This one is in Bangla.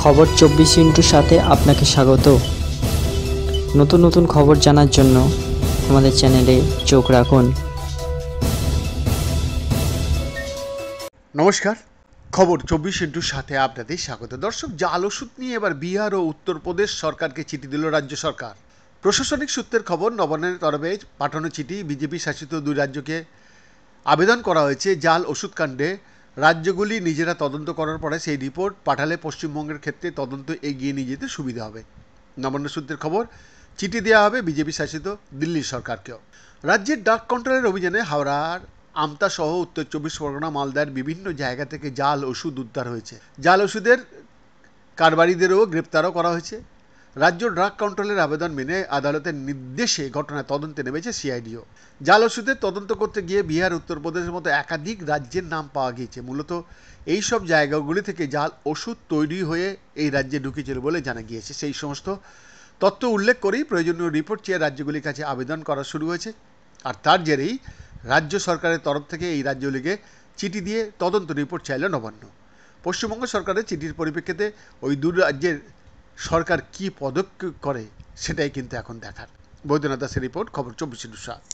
খবর 24 সাথে আপনাকে স্বাগত। নতুন নতুন খবর জানার জন্য আমাদের চ্যানেলে চোখ রাখুন। নমস্কার, খবর 24 সাথে আপনাদের স্বাগত। দর্শক, জাল ওষুধ নিয়ে এবার বিহার ও উত্তরপ্রদেশ সরকারকে চিঠি দিল রাজ্য সরকার। প্রশাসনিক সূত্রের খবর, নবান্নের তরফে পাঠানো চিঠি বিজেপি শাসিত দুই রাজ্যকে আবেদন করা হয়েছে জাল ওষুধ কাণ্ডে রাজ্যগুলি নিজেরা তদন্ত করার পরে সেই রিপোর্ট পাঠালে পশ্চিমবঙ্গের ক্ষেত্রে তদন্ত এগিয়ে নিয়ে যেতে সুবিধা হবে। নবান্ন সূত্রের খবর, চিঠি দেওয়া হবে বিজেপি শাসিত দিল্লির সরকারকেও। রাজ্যের ড্রাগ কন্ট্রোলের অভিযানে হাওড়ার আমতা সহ উত্তর 24 পরগনা, মালদার বিভিন্ন জায়গা থেকে জাল ওষুধ উদ্ধার হয়েছে। জাল ওষুধের কারবারিদেরও গ্রেপ্তারও করা হয়েছে। রাজ্য ড্রাগ কন্ট্রোলের আবেদন মেনে আদালতের নির্দেশে ঘটনায় তদন্তে নেমেছে সিআইডিও। জাল ওষুধের তদন্ত করতে গিয়ে বিহার, উত্তরপ্রদেশের মতো একাধিক রাজ্যের নাম পাওয়া গিয়েছে। মূলত এই সব জায়গাগুলি থেকে জাল ওষুধ তৈরি হয়ে এই রাজ্যে ঢুকেছিল বলে জানা গিয়েছে। সেই সমস্ত তথ্য উল্লেখ করেই প্রয়োজনীয় রিপোর্ট চেয়ে রাজ্যগুলির কাছে আবেদন করা শুরু হয়েছে। আর তার জেরেই রাজ্য সরকারের তরফ থেকে এই রাজ্যগুলিকে চিঠি দিয়ে তদন্ত রিপোর্ট চাইল নবান্ন। পশ্চিমবঙ্গ সরকারের চিঠির পরিপ্রেক্ষিতে ওই দু রাজ্যের সরকার কী পদক্ষেপ করে সেটাই কিন্তু এখন দেখার। বৈদ্যনাথ দাসের রিপোর্ট, খবর 24।